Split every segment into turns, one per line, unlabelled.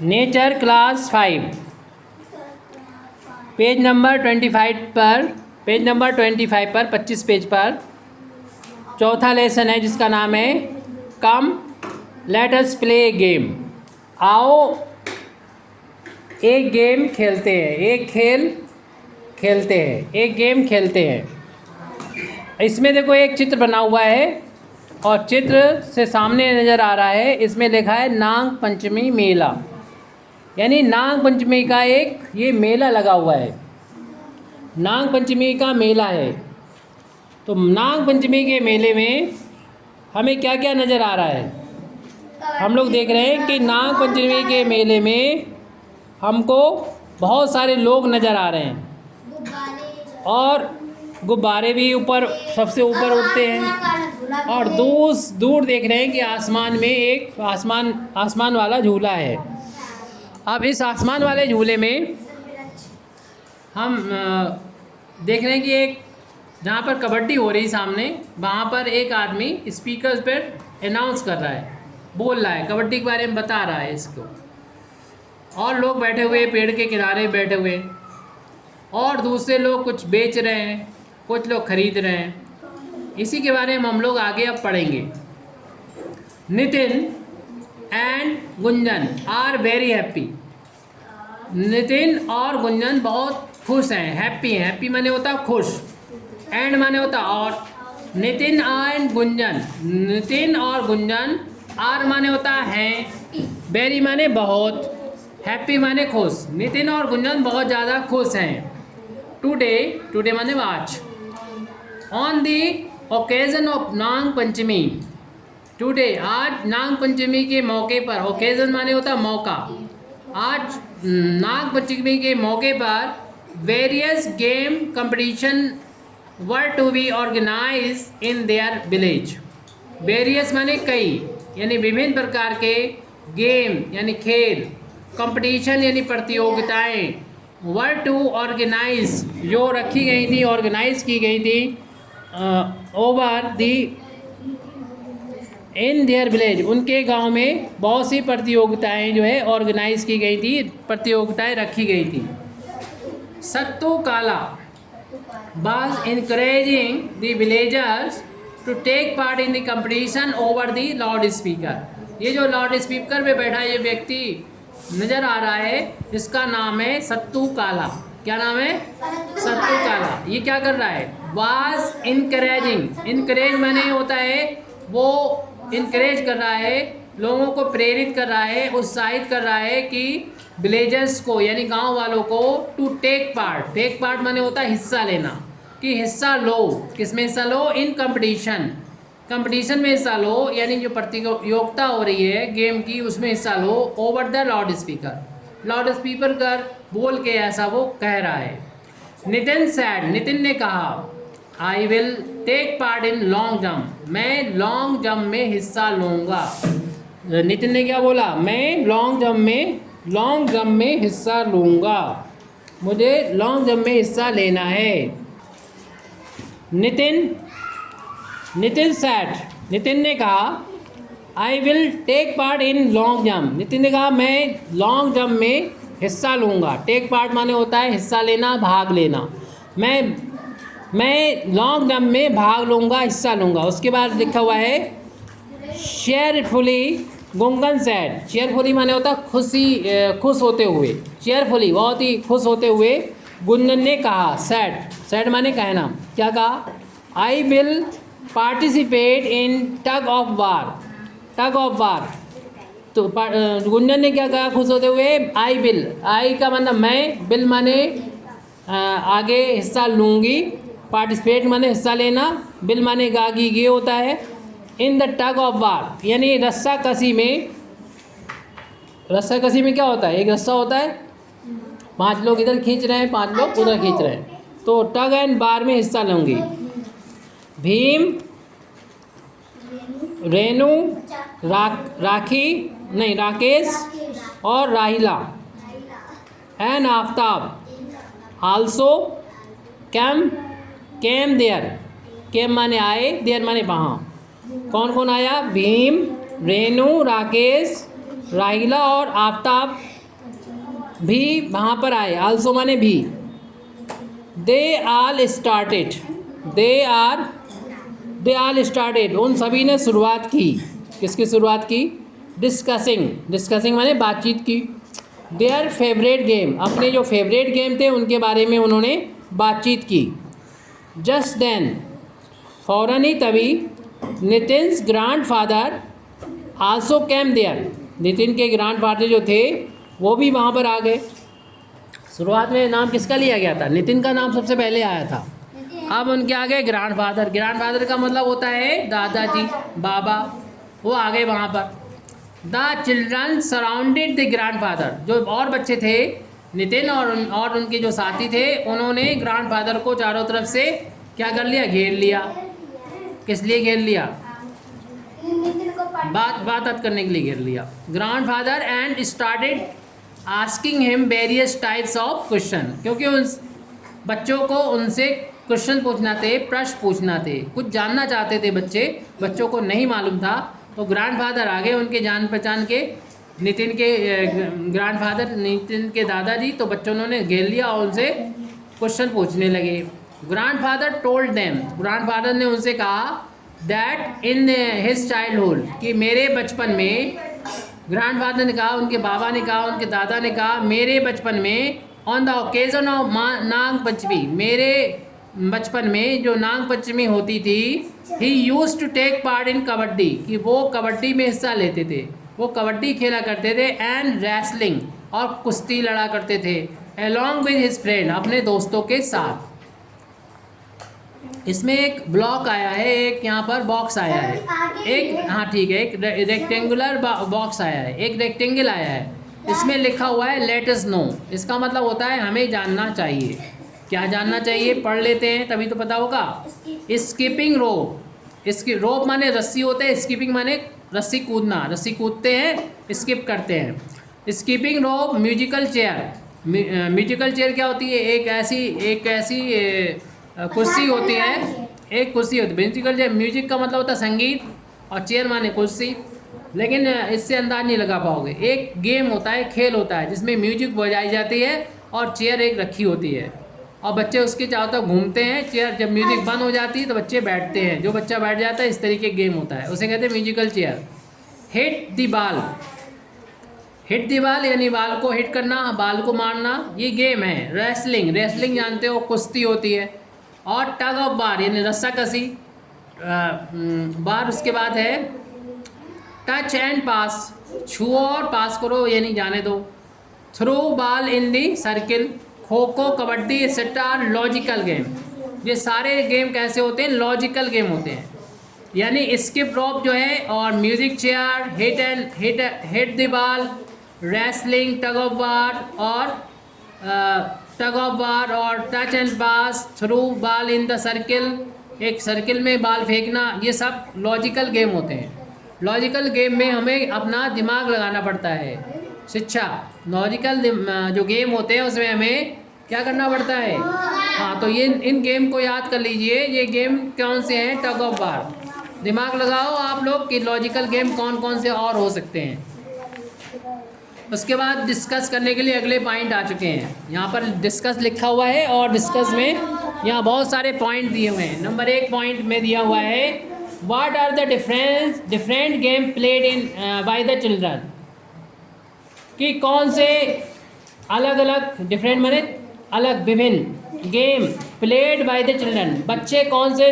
Nature class 5 page number 25 पर 25 page पर चौथा लेसन है जिसका नाम है कम लेट अस प्ले गेम। आओ एक गेम खेलते हैं, एक खेल खेलते हैं, एक गेम खेलते हैं। इसमें देखो एक चित्र बना हुआ है और चित्र से सामने नज़र आ रहा है, इसमें लिखा है नाग पंचमी मेला, यानी नाग पंचमी का एक ये मेला लगा हुआ है, नाग पंचमी का मेला है। तो नाग पंचमी के मेले में हमें क्या क्या नज़र आ रहा है? हम लोग देख रहे हैं कि नाग पंचमी के मेले में हमको बहुत सारे लोग नज़र आ रहे हैं और गुब्बारे भी ऊपर सबसे ऊपर उड़ते हैं और दूर देख रहे हैं कि आसमान में एक आसमान वाला झूला है। अब इस आसमान वाले झूले में हम देख रहे हैं कि एक जहाँ पर कबड्डी हो रही सामने, वहाँ पर एक आदमी स्पीकर पर अनाउंस कर रहा है, बोल रहा है, कबड्डी के बारे में बता रहा है इसको, और लोग बैठे हुए पेड़ के किनारे बैठे हुए और दूसरे लोग कुछ बेच रहे हैं, कुछ लोग खरीद रहे हैं। इसी के बारे में हम लोग आगे अब पढ़ेंगे। Nitin and Gunjan are very happy. Nitin और गुंजन बहुत खुश हैं, हैप्पी हैं। हैप्पी माने होता है खुश, एंड माने होता और। नितिन एंड गुंजन, नितिन और गुंजन, आर माने होता है, वेरी माने बहुत, हैप्पी माने खुश। नितिन और गुंजन बहुत ज़्यादा खुश हैं। टुडे माने आज। On the occasion of Nag Panchami, today आज नाग पंचमी के मौके पर, ओकेजन माने होता मौका, आज नाग पंचमी के मौके पर various game competition were to be organize in their village. Various माने कई, यानी विभिन्न प्रकार के गेम यानी खेल, कंपटीशन यानी प्रतियोगिताएं, वर टू ऑर्गेनाइज जो रखी गई थी, ऑर्गेनाइज की गई थी over the in their village, उनके गांव में बहुत सी प्रतियोगिताएं जो है ऑर्गेनाइज की गई थी, प्रतियोगिताएं रखी गई थी। सत्तू काला was encouraging the villagers to take part in the competition over the loudspeaker। ये जो लाउड स्पीकर पे बैठा ये व्यक्ति नज़र आ रहा है, इसका नाम है सत्तू काला। क्या नाम है? सत्तू काला। ये क्या कर रहा है? was encouraging, encourage माने होता है वो encourage कर रहा है, लोगों को प्रेरित कर रहा है, उत्साहित कर रहा है कि विलेजर्स को यानी गांव वालों को टू टेक पार्ट माने होता है हिस्सा लेना, कि हिस्सा लो। किस में हिस्सा लो? इन कंपटीशन में हिस्सा लो, यानी जो प्रतियोगिता हो रही है गेम की उसमें हिस्सा लो। ओवर द लाउड स्पीकर कर बोल के ऐसा वो कह रहा है। नितिन सैड, नितिन ने कहा, I will take part in long jump, मैं लॉन्ग जंप में हिस्सा लूँगा। नितिन ने क्या बोला? मैं लॉन्ग जंप में हिस्सा लूँगा, मुझे लॉन्ग जंप में हिस्सा लेना है। नितिन सैड, नितिन ने कहा, I will take part in long jump, Nitin ने कहा मैं लॉन्ग जंप में हिस्सा लूँगा। टेक पार्ट माने होता है हिस्सा लेना, भाग लेना। मैं लॉन्ग जंप में भाग लूँगा, हिस्सा लूँगा। उसके बाद लिखा हुआ है चेयरफुली गुंजन सैड, चेयरफुली माने होता खुश होते हुए, चेयरफुली बहुत ही खुश होते हुए गुंजन ने कहा, सैड माने कहना। क्या कहा? I will participate in tug of war. तो गुंजन ने क्या कहा खुश होते हुए? आई विल, आई का मतलब मैं, बिल माने आगे हिस्सा लूँगी, पार्टिसिपेट माने हिस्सा लेना, बिल माने गागी ये होता है। In the tug of war यानी रस्सा कसी में क्या होता है? एक रस्सा होता है, 5 लोग इधर खींच रहे हैं, 5 लोग उधर खींच रहे हैं, तो टग एंड बार में हिस्सा लूँगी। भीम, रेनू, राकेश और Rahila and Aftab also came there, came माने आए, देयर माने वहाँ। कौन कौन आया? भीम, रेनू, राकेश, राहिला और आफ्ताब भी वहाँ पर आए, आल्सो माने भी। दे आल स्टार्टेड, दे आल स्टार्टेड, उन सभी ने शुरुआत की। किसकी शुरुआत की? डिस्कसिंग, डिस्कसिंग माने बातचीत की। देयर फेवरेट गेम, अपने जो फेवरेट गेम थे उनके बारे में उन्होंने बातचीत की। जस्ट देन, फ़ौरन ही तभी, Nitin's grand father also came there, Nitin के ग्रैंड फादर जो थे वो भी वहाँ पर आ गए। शुरुआत में नाम किसका लिया गया था? नितिन का नाम सबसे पहले आया था। अब उनके आगे ग्रैंड फादर, ग्रैंड फादर का मतलब होता है दादाजी, बाबा, वो आ गए वहाँ पर। The children surrounded the grand father, जो और बच्चे थे, नितिन और उनके जो साथी थे, उन्होंने ग्रैंड फादर को चारों तरफ से क्या कर लिया? घेर लिया। किस लिए घेर लिया? बात करने के लिए घेर लिया। Grand father and started asking him various types of question, क्योंकि उन बच्चों को उनसे क्वेश्चन पूछना थे, प्रश्न पूछना थे, कुछ जानना चाहते थे बच्चों को नहीं मालूम था। तो ग्रैंड फादर आ गए, उनके जान पहचान के, नितिन के ग्रैंड फादर, नितिन के दादाजी। तो बच्चों ने घेर लिया और उनसे क्वेश्चन पूछने लगे। Grand father told them, grand father ने उनसे कहा दैट इन हिज चाइल्डहुड, कि मेरे बचपन में, ग्रैंड फादर ने कहा, उनके बाबा ने कहा, उनके दादा ने कहा, मेरे बचपन में, on the occasion of Nag Panchami, मेरे बचपन में जो नाग पंचमी होती थी, he used to take part in kabaddi, कि वो कबड्डी में हिस्सा लेते थे, वो कबड्डी खेला करते थे, एंड रेसलिंग, और कुश्ती लड़ा करते थे, अलॉन्ग विद हिज फ्रेंड, अपने दोस्तों के साथ। इसमें एक ब्लॉक आया है, एक यहाँ पर बॉक्स आया है, एक, हाँ ठीक है, एक रेक्टेंगुलर बॉक्स आया है, एक रेक्टेंगल आया है। इसमें लिखा हुआ है लेट अस नो, इसका मतलब होता है हमें जानना चाहिए। क्या जानना चाहिए? पढ़ लेते हैं तभी तो पता होगा। स्कीपिंग रोप, इसकी रोप माने रस्सी होते हैं, स्कीपिंग माने रस्सी कूदना, रस्सी कूदते हैं, स्किप करते हैं। स्कीपिंग रोप, म्यूजिकल चेयर, म्यूजिकल चेयर क्या होती है? एक ऐसी कुर्सी होती है, एक कुर्सी होती है। म्यूजिकल चेयर, म्यूजिक का मतलब होता है संगीत, और चेयर माने कुर्सी, लेकिन इससे अंदाज नहीं लगा पाओगे। एक गेम होता है, खेल होता है, जिसमें म्यूजिक बजाई जाती है और चेयर एक रखी होती है, और बच्चे उसके चारों तरफ घूमते हैं। चेयर जब म्यूजिक बंद हो जाती है तो बच्चे बैठते हैं, जो बच्चा बैठ जाता है, इस तरीके गेम होता है, उसे कहते हैं म्यूजिकल चेयर। हिट द बाल, हिट द बाल यानी बाल को हिट करना, बाल को मारना, ये गेम है। रेसलिंग, रेसलिंग जानते हो, कुश्ती होती है। और टग ऑफ बार यानी रस्सा कसी, बार। उसके बाद है टच एंड पास, छुओ और पास करो यानी जाने दो। Throw ball in the circle, kho kho, kabaddi, etcetera logical game. ये सारे गेम कैसे होते हैं? लॉजिकल गेम होते हैं। यानी स्किप रॉप जो है, और music chair, hit the ball, wrestling, tug of war और touch and pass, throw ball in the circle, एक सर्किल में बाल फेंकना, ये सब लॉजिकल गेम होते हैं। लॉजिकल गेम में हमें अपना दिमाग लगाना पड़ता है। शिक्षा, लॉजिकल जो गेम होते हैं उसमें हमें क्या करना पड़ता है? हाँ, तो ये इन गेम को याद कर लीजिए। ये गेम कौन से हैं? टग ऑफ बार। दिमाग लगाओ आप लोग कि लॉजिकल गेम कौन कौन से और हो सकते हैं। उसके बाद डिस्कस करने के लिए अगले पॉइंट आ चुके हैं। यहाँ पर डिस्कस लिखा हुआ है, और डिस्कस में यहाँ बहुत सारे पॉइंट दिए हुए हैं। नंबर 1 पॉइंट में दिया हुआ है what are the different game played in by the children, कि कौन से अलग अलग, डिफरेंट माने अलग, विभिन्न, game played by the children, बच्चे कौन से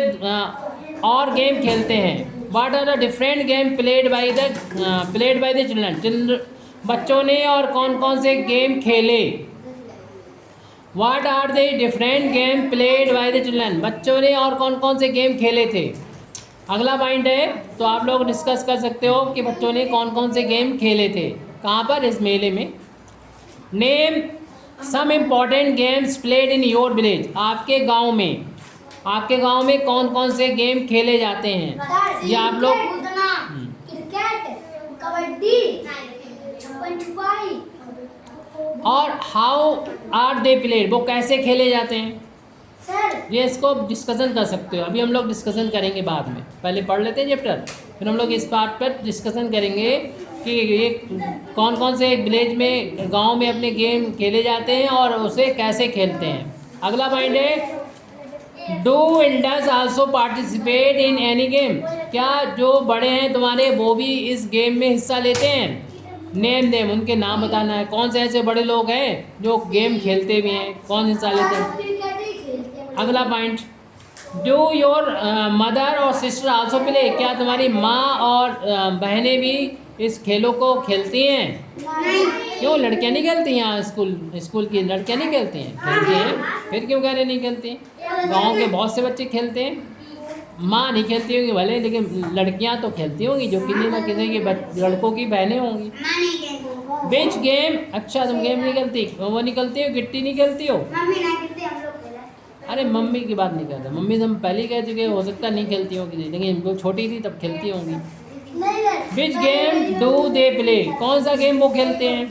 और गेम खेलते हैं। What are the different game played by the children, बच्चों ने और कौन कौन से गेम खेले। What are the different game played by the children, बच्चों ने और कौन कौन से गेम खेले थे। अगला पॉइंट है, तो आप लोग डिस्कस कर सकते हो कि बच्चों ने कौन कौन से गेम खेले थे, कहाँ पर? इस मेले में। Name some important games played in your village, आपके गांव में कौन कौन से गेम खेले जाते हैं, ये आप लोग।
क्रिकेट, कबड्डी, छुपन छुपाई।
और हाउ आर दे प्लेड, वो कैसे खेले जाते हैं
सर,
ये इसको डिस्कशन कर सकते हो। अभी हम लोग डिस्कशन करेंगे बाद में, पहले पढ़ लेते हैं चैप्टर, फिर हम लोग इस बात पर डिस्कशन करेंगे कि ये कौन कौन से विलेज में, गांव में अपने गेम खेले जाते हैं और उसे कैसे खेलते हैं। अगला पॉइंट है do elders also participate in any game. क्या जो बड़े हैं तुम्हारे वो भी इस गेम में हिस्सा लेते हैं? नेम देम, उनके नाम बताना है। कौन से ऐसे बड़े लोग हैं जो गेम खेलते भी हैं, कौन हिस्सा लेते हैं?
क्रिकेट ही खेलते हैं।
अगला पॉइंट डू योर मदर और सिस्टर आल्सो प्ले। क्या तुम्हारी माँ और बहनें भी इस खेलों को खेलती हैं?
नहीं।
क्यों लड़कियां नहीं खेलती हैं? यहाँ स्कूल की लड़कियां नहीं खेलती हैं? खेलती हैं। फिर क्यों कह रहे नहीं खेलती? गांव के बहुत से बच्चे खेलते हैं। माँ नहीं खेलती होंगी भले, लेकिन लड़कियां तो खेलती होंगी, जो किसी न किसी की लड़कों की बहनें होंगी। बीच गेम, अच्छा तुम गेम नहीं खेलती, वो नहीं खेलती हो, गिट्टी नहीं खेलती हो?
मम्मी नहीं खेलती, हम लोग खेला।
अरे मम्मी की बात नहीं करते, मम्मी तो हम पहले ही कह चुके हो सकता है नहीं खेलती होंगी, लेकिन वो छोटी थी तब खेलती होंगी। Which game do they play. कौन सा गेम वो खेलते हैं?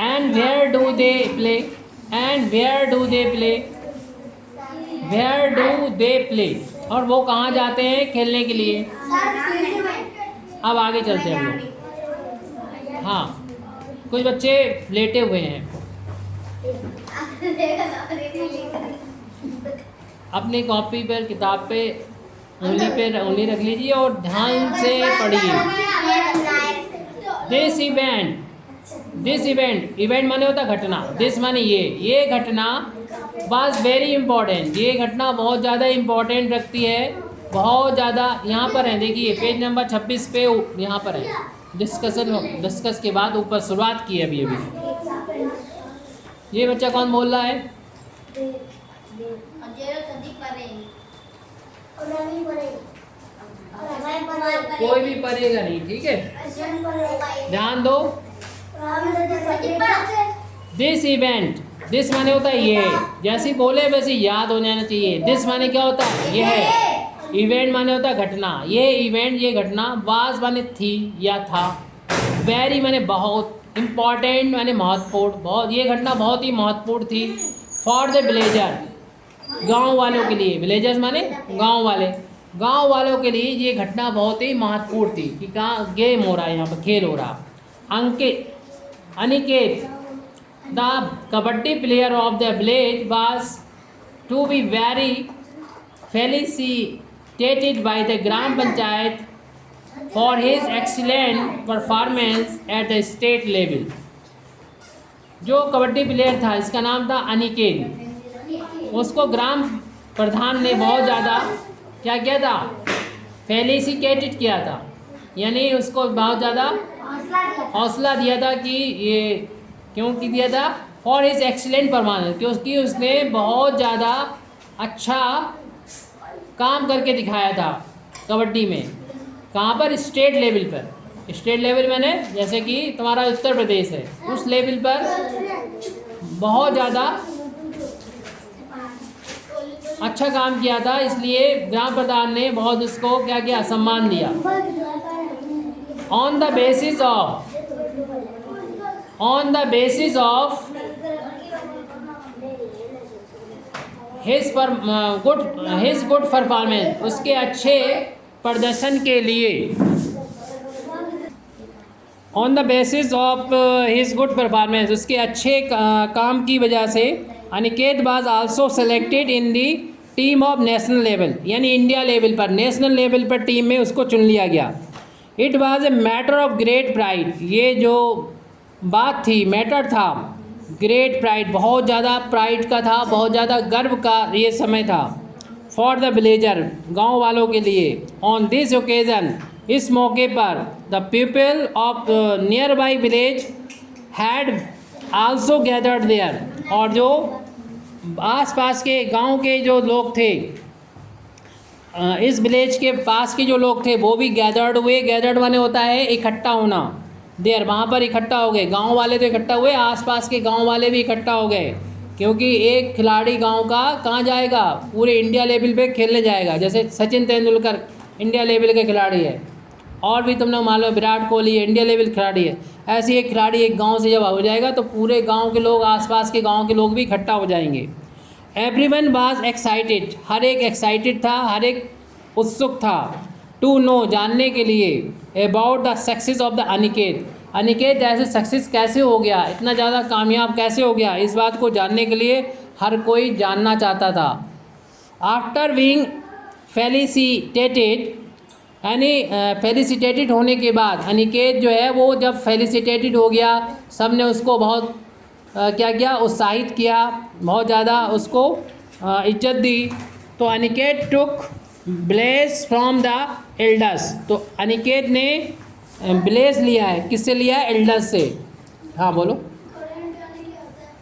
And where do they play. And where do they play. Where do they play. और वो कहाँ जाते हैं खेलने के लिए? अब आगे चलते हैं हम लोग। हाँ, कुछ बच्चे लेटे हुए हैं, अपनी कॉपी पर, किताब पे उंगली रख लीजिए और ध्यान से पढ़िए। दिस इवेंट माने होता घटना, दिस माने ये घटना वाज वेरी इंपॉर्टेंट। ये घटना बहुत ज़्यादा इम्पोर्टेंट रखती है, बहुत ज़्यादा। यहाँ पर है, देखिए पेज नंबर 26 पे यहाँ पर है। डिस्कस के बाद ऊपर शुरुआत की है अभी। ये बच्चा कौन बोल रहा है? कोई भी पढ़ेगा नहीं, ठीक है? ध्यान दो। दिस इवेंट, दिस माने होता है ये, जैसे बोले वैसे याद हो जाना चाहिए। दिस माने क्या होता है? ये है। इवेंट माने होता है घटना, ये इवेंट, ये घटना। वाज माने थी या था। वेरी माने बहुत, इम्पॉर्टेंट माने महत्वपूर्ण, बहुत, ये घटना बहुत ही महत्वपूर्ण थी। फॉर द विलेजर, गांव वालों के लिए। विलेजर्स माने गांव वाले, गांव वालों के लिए ये घटना बहुत ही महत्वपूर्ण थी कि कहाँ गेम हो रहा है, यहाँ पर खेल हो रहा। Aniket the kabaddi player of the village was to be very felicitated by the gram panchayat for his excellent performance at the state level। जो कबड्डी प्लेयर था, इसका नाम था अनिकेत, उसको ग्राम प्रधान ने बहुत ज़्यादा क्या किया था? फेलिसिटेटेड किया था, यानी उसको बहुत ज़्यादा हौसला दिया था कि ये क्यों की दिया था? फॉर हिज एक्सीलेंट परफॉर्मेंस, क्योंकि उसने बहुत ज़्यादा अच्छा काम करके दिखाया था कबड्डी में। कहाँ पर? स्टेट लेवल पर। स्टेट लेवल मैंने जैसे कि तुम्हारा उत्तर प्रदेश है, उस लेवल पर बहुत ज़्यादा अच्छा काम किया था, इसलिए ग्राम प्रधान ने बहुत उसको क्या किया? सम्मान दिया। On the basis of his good performance, उसके अच्छे प्रदर्शन के लिए। On the basis of his good performance, उसके अच्छे काम की वजह से Aniket was also selected in the team of national level, यानी इंडिया लेवल पर, नेशनल लेवल पर टीम में उसको चुन लिया गया। It was a matter of great pride, ये जो बात थी, मैटर था, ग्रेट प्राइड, बहुत ज़्यादा प्राइड का था, बहुत ज़्यादा गर्व का ये समय था। फॉर द विलेजर, गांव वालों के लिए। ऑन दिस ओकेज़न, इस मौके पर, the people of nearby village had also gathered there, और जो आसपास के गांव के जो लोग थे, इस विलेज के पास के जो लोग थे वो भी गैदर्ड हुए। गैदर्ड माने होता है इकट्ठा होना। देर, वहाँ पर इकट्ठा हो गए। गांव वाले तो इकट्ठा हुए, आसपास के गांव वाले भी इकट्ठा हो गए, क्योंकि एक खिलाड़ी गांव का कहाँ जाएगा? पूरे इंडिया लेवल पे खेलने जाएगा। जैसे सचिन तेंदुलकर इंडिया लेवल के खिलाड़ी है, और भी तुमने मालूम विराट कोहली इंडिया लेवल खिलाड़ी है। ऐसे एक खिलाड़ी एक गांव से जब हो जाएगा तो पूरे गांव के लोग, आसपास के गांव के लोग भी इकट्ठा हो जाएंगे। एवरीवन वाज एक्साइटेड, हर एक एक्साइटेड था, हर एक उत्सुक था। टू नो जानने के लिए about the success of the Aniket, Aniket ऐसे सक्सेस कैसे हो गया, इतना ज़्यादा कामयाब कैसे हो गया, इस बात को जानने के लिए हर कोई जानना चाहता था। आफ्टर बीइंग फेलिसिटेटेड, यानी फेलिसिटेटेड होने के बाद अनिकेत जो है वो जब फेलिसिटेटेड हो गया, सब ने उसको बहुत क्या किया, उत्साहित किया, बहुत ज़्यादा उसको इज्जत दी। तो अनिकेत टुक ब्लेस फ्रॉम द एल्डर्स, तो अनिकेत ने ब्लेस लिया है, किससे लिया है, एल्डर्स से। हाँ बोलो,
गवर्नमेंट जाने क्या होता है?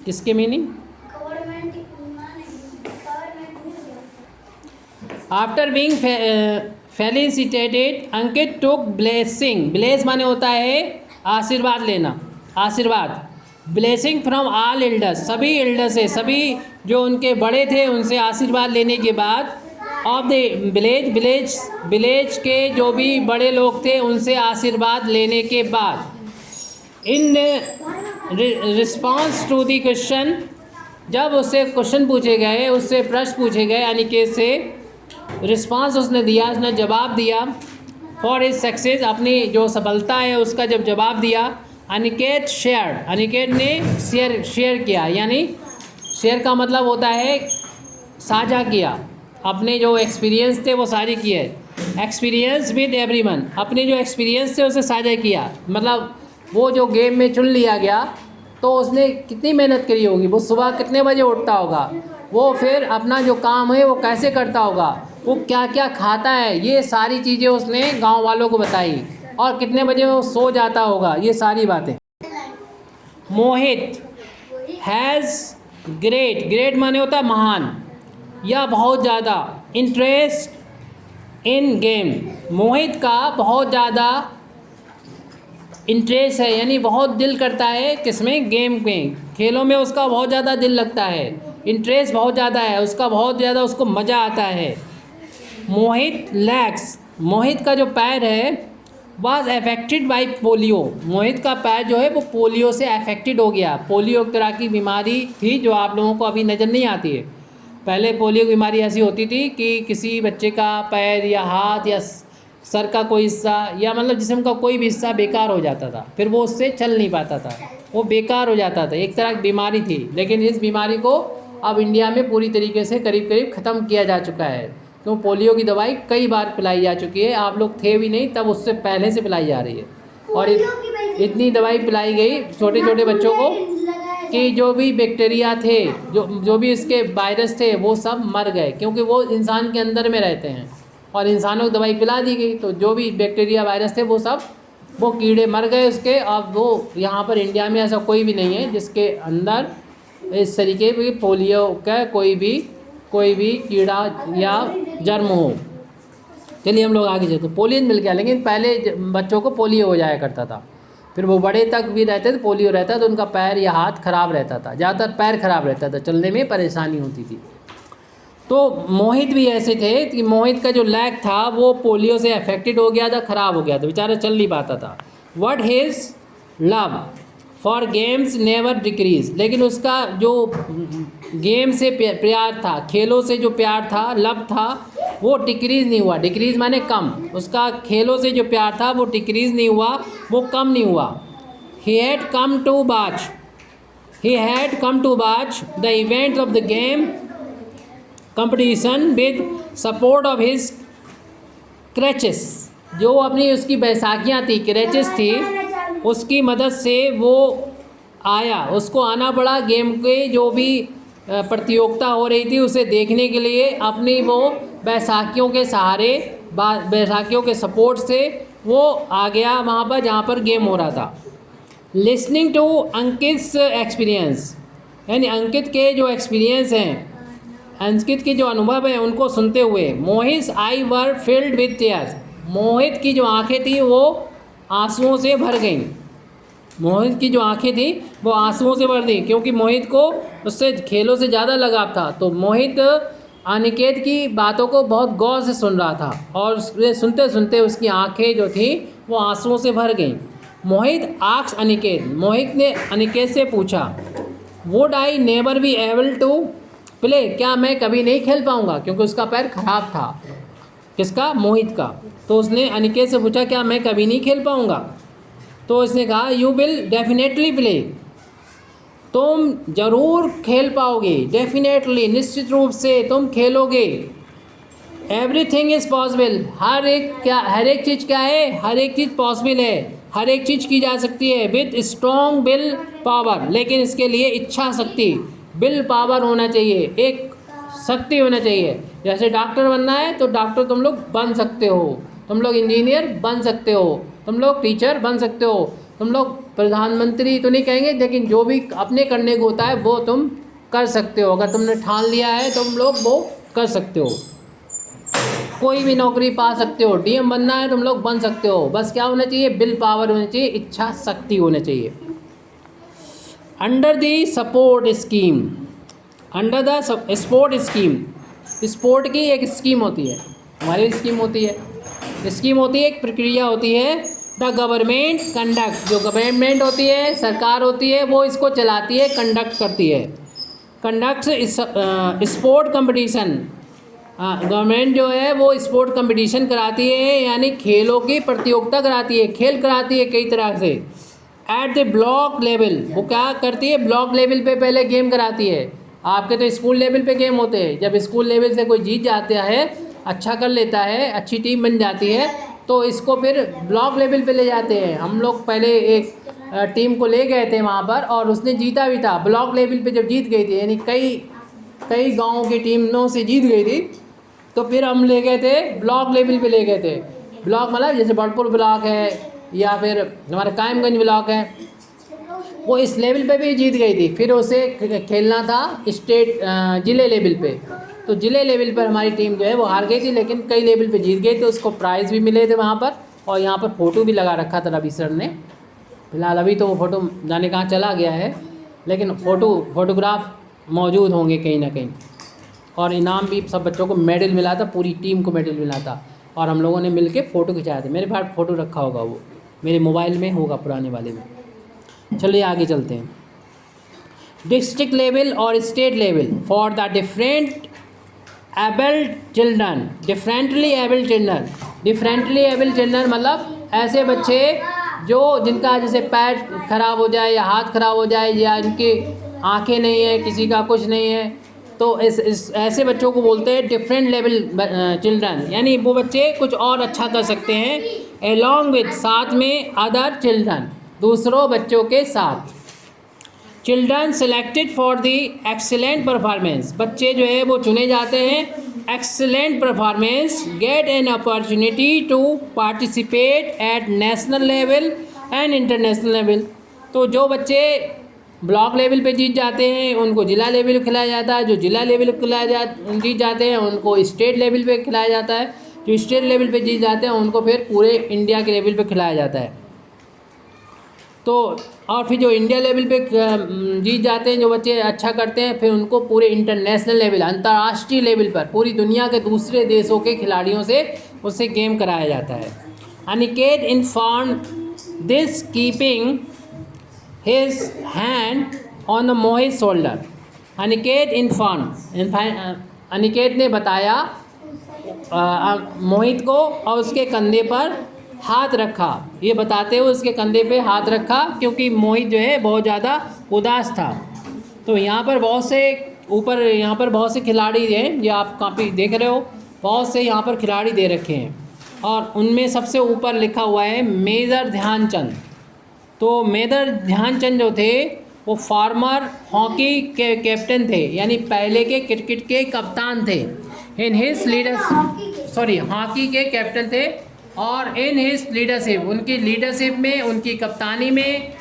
किसके मीनिंग?
गवर्नमेंट गवर्नमेंट भूल गया।
आफ्टर बीइंग फेलिसिटेटेड अंकित टुक ब्लेसिंग, ब्लेस माने होता है आशीर्वाद लेना, आशीर्वाद। ब्लेसिंग फ्रॉम ऑल एल्डर्स, सभी एल्डर्स से, सभी जो उनके बड़े थे उनसे आशीर्वाद लेने के बाद, ऑफ द विलेज के जो भी बड़े लोग थे उनसे आशीर्वाद लेने के बाद, in response to the question, जब उससे क्वेश्चन पूछे गए, उससे प्रश्न पूछे गए अनिकेत से, रिस्पॉन्स उसने दिया, उसने जवाब दिया फॉर हिज सक्सेस, अपनी जो सफलता है उसका जब जवाब दिया, अनिकेत शेयर, अनिकेत ने शेयर किया, यानी शेयर का मतलब होता है साझा किया, अपने जो एक्सपीरियंस थे वो साझे किए, एक्सपीरियंस विद एवरीवन, अपने जो एक्सपीरियंस थे उसे साझा किया, मतलब वो जो गेम में चुन लिया गया तो उसने कितनी मेहनत करी होगी, वो सुबह कितने बजे उठता होगा, वो फिर अपना जो काम है वो कैसे करता होगा, वो क्या क्या खाता है, ये सारी चीज़ें उसने गांव वालों को बताई, और कितने बजे वो सो जाता होगा, ये सारी बातें। मोहित हैज़ ग्रेट, ग्रेट माने होता है महान या बहुत ज़्यादा, इंटरेस्ट इन गेम, मोहित का बहुत ज़्यादा इंटरेस्ट है, यानी बहुत दिल करता है किसमें, गेम में, खेलों में उसका बहुत ज़्यादा दिल लगता है, इंटरेस्ट बहुत ज़्यादा है उसका, बहुत ज़्यादा उसको मज़ा आता है। मोहित लेग्स, मोहित का जो पैर है वाज अफेक्टेड बाई पोलियो, मोहित का पैर जो है वो पोलियो से अफेक्टेड हो गया। पोलियो एक तरह की बीमारी थी जो आप लोगों को अभी नज़र नहीं आती है, पहले पोलियो की बीमारी ऐसी होती थी कि किसी बच्चे का पैर या हाथ या सर का कोई हिस्सा या मतलब जिस्म का कोई भी हिस्सा बेकार हो जाता था, फिर वो उससे चल नहीं पाता था, वो बेकार हो जाता था, एक तरह की बीमारी थी। लेकिन इस बीमारी को अब इंडिया में पूरी तरीके से करीब करीब ख़त्म किया जा चुका है, क्यों पोलियो की दवाई कई बार पिलाई जा चुकी है, आप लोग थे भी नहीं तब, उससे पहले से पिलाई जा रही है, और इतनी दवाई पिलाई गई छोटे छोटे बच्चों को कि जो भी बैक्टीरिया थे, जो भी इसके वायरस थे वो सब मर गए, क्योंकि वो इंसान के अंदर में रहते हैं, और इंसानों को दवाई पिला दी गई तो जो भी बैक्टीरिया वायरस थे वो सब, वो कीड़े मर गए उसके। अब वो यहाँ पर इंडिया में ऐसा कोई भी नहीं है जिसके अंदर इस तरीके की पोलियो का कोई भी कीड़ा या जर्म हो। चलिए हम लोग आगे चलते, पोलियो मिल गया, लेकिन पहले बच्चों को पोलियो हो जाया करता था, फिर वो बड़े तक भी रहते थे पोलियो रहता तो उनका पैर या हाथ खराब रहता था, ज़्यादातर पैर खराब रहता था, चलने में परेशानी होती थी। तो मोहित भी ऐसे थे कि मोहित का जो लेग था वो पोलियो से अफेक्टेड हो गया था, ख़राब हो गया था, बेचारा चल नहीं पाता था। What his love for games never decrease, लेकिन उसका जो गेम से प्यार था, खेलों से जो प्यार था, लव था, वो डिक्रीज़ नहीं हुआ। डिक्रीज़ माने कम, उसका खेलों से जो प्यार था वो डिक्रीज़ नहीं हुआ, वो कम नहीं हुआ। He had come to watch the events of the game competition with support of his crutches, जो अपनी उसकी बैसाखियाँ थी, क्रचेस थी, उसकी मदद से वो आया, उसको आना पड़ा गेम के जो भी प्रतियोगिता हो रही थी उसे देखने के लिए, अपनी वो बैसाखियों के सहारे, बैसाखियों के सपोर्ट से वो आ गया वहाँ पर जहाँ पर गेम हो रहा था। लिसनिंग टू अंकित्स एक्सपीरियंस, यानी अंकित के जो एक्सपीरियंस हैं, अंकित के जो अनुभव हैं उनको सुनते हुए, मोहित आई वर फिल्ड विद टीयर्स, मोहित की जो आंखें थी वो आंसुओं से भर गईं, मोहित की जो आंखें थी वो आंसुओं से भर दी, क्योंकि मोहित को उससे खेलों से ज़्यादा लगाव था। तो मोहित अनिकेत की बातों को बहुत गौर से सुन रहा था, और सुनते सुनते उसकी आंखें जो थी वो आंसुओं से भर गईं। मोहित आक्स अनिकेत, मोहित ने अनिकेत से पूछा, would I never be able to play, क्या मैं कभी नहीं खेल पाऊँगा, क्योंकि उसका पैर खराब था। किसका? मोहित का। तो उसने अनिकेत से पूछा क्या मैं कभी नहीं खेल पाऊँगा? तो उसने कहा यू विल डेफिनेटली प्ले, तुम ज़रूर खेल पाओगे, डेफिनेटली, निश्चित रूप से तुम खेलोगे। एवरीथिंग इज़ पॉसिबल, हर एक चीज़ क्या है? हर एक चीज़ पॉसिबल है, हर एक चीज़ की जा सकती है विद स्ट्रॉन्ग विल पावर, लेकिन इसके लिए इच्छा शक्ति, विल पावर होना चाहिए, एक शक्ति होना चाहिए। जैसे डॉक्टर बनना है तो डॉक्टर तुम लोग बन सकते हो, तुम लोग इंजीनियर बन सकते हो, तुम लोग टीचर बन सकते हो, तुम लोग प्रधानमंत्री तो नहीं कहेंगे, लेकिन जो भी अपने करने को होता है वो तुम कर सकते हो। अगर तुमने ठान लिया है तो तुम लोग वो कर सकते हो, कोई भी नौकरी पा सकते हो। डीएम बनना है तुम लोग बन सकते हो, बस क्या होना चाहिए? विल पावर होना चाहिए, इच्छा शक्ति होना चाहिए। Under the support scheme, under the sport scheme, sport की एक स्कीम होती है, हमारी स्कीम होती है, स्कीम होती है, एक प्रक्रिया होती है। द गवर्नमेंट कंडक्ट, जो गवर्नमेंट होती है, सरकार होती है, वो इसको चलाती है, कंडक्ट करती है। कंडक्ट स्पोर्ट कंपटीशन, गवर्नमेंट जो है वो स्पोर्ट कंपटीशन कराती है, यानी खेलों की प्रतियोगिता कराती है, खेल कराती है कई तरह से। एट द ब्लॉक लेवल, वो क्या करती है? ब्लॉक लेवल पे पहले गेम कराती है। आपके तो स्कूल लेवल पे गेम होते हैं, जब स्कूल लेवल से कोई जीत जाता है, अच्छा कर लेता है, अच्छी टीम बन जाती है, तो इसको फिर ब्लॉक लेवल पे ले जाते हैं। हम लोग पहले एक टीम को ले गए थे वहाँ पर, और उसने जीता भी था। ब्लॉक लेवल पे जब जीत गई थी, यानी कई गाँव की टीमों से जीत गई थी, तो फिर हम ले गए थे ब्लॉक लेवल पे ले गए थे। ब्लॉक मतलब जैसे बड़पुर ब्लॉक है या फिर हमारा कायमगंज ब्लॉक है, वो इस लेवल पे भी जीत गई थी। फिर उसे खेलना था स्टेट ज़िले लेवल पे, तो ज़िले लेवल पर हमारी टीम जो है वो हार गई थी, लेकिन कई लेवल पे जीत गई, तो उसको प्राइज़ भी मिले थे वहाँ पर। और यहाँ पर फ़ोटो भी लगा रखा था रवि सर ने। फिलहाल अभी तो वो फ़ोटो जाने कहाँ चला गया है, लेकिन फोटोग्राफ मौजूद होंगे कहीं ना कहीं। और इनाम भी सब बच्चों को मेडल मिला था, पूरी टीम को मेडल मिला था, और हम लोगों ने मिल के फ़ोटो खिंचाया था। मेरे पास फ़ोटो रखा होगा, वो मेरे मोबाइल में होगा, पुराने वाले में। चलिए आगे चलते हैं। डिस्ट्रिक्ट लेवल और state level for the different abled children, differently abled children. Differently abled children मतलब ऐसे बच्चे जो जिनका जैसे पैर खराब हो जाए या हाथ खराब हो जाए, या इनकी आंखें नहीं है, किसी का कुछ नहीं है, तो ऐसे बच्चों को बोलते हैं डिफरेंट लेवल चिल्ड्रन, यानी वो बच्चे कुछ और अच्छा कर सकते हैं, एलॉन्ग विथ, साथ में, अदर चिल्ड्रन, दूसरों बच्चों के साथ। Children selected for the excellent performance, बच्चे जो है वो चुने जाते हैं excellent performance, get an opportunity to participate at national level and international level. तो जो बच्चे ब्लॉक लेवल पे जीत जाते हैं उनको जिला लेवल खिलाया जाता है, जो जिला लेवल जीत जाते हैं उनको स्टेट लेवल पे खिलाया जाता है, जो स्टेट लेवल पे जीत जाते हैं उनको फिर पूरे इंडिया के लेवल पे खिलाया जाता है। तो और फिर जो इंडिया लेवल पे जीत जाते हैं, जो बच्चे अच्छा करते हैं, फिर उनको पूरे इंटरनेशनल लेवल, अंतर्राष्ट्रीय लेवल पर पूरी दुनिया के दूसरे देशों के खिलाड़ियों से उससे गेम कराया जाता है। Aniket inform this keeping his hand on the Mohit shoulder. Aniket Aniket ने बताया मोहित को, और उसके कंधे पर हाथ रखा, ये बताते हुए उसके कंधे पे हाथ रखा, क्योंकि मोहित जो है बहुत ज़्यादा उदास था। तो यहाँ पर बहुत से ऊपर यहाँ पर बहुत से खिलाड़ी हैं, ये आप काफ़ी देख रहे हो, बहुत से यहाँ पर खिलाड़ी दे रखे हैं, और उनमें सबसे ऊपर लिखा हुआ है मेजर ध्यानचंद। तो मेजर ध्यानचंद जो थे वो फार्मर हॉकी के कैप्टन थे, यानी पहले के क्रिकेट के कप्तान थे। इन हिज हॉकी के कैप्टन थे, और इन हिज लीडरशिप, उनकी लीडरशिप में, उनकी कप्तानी में,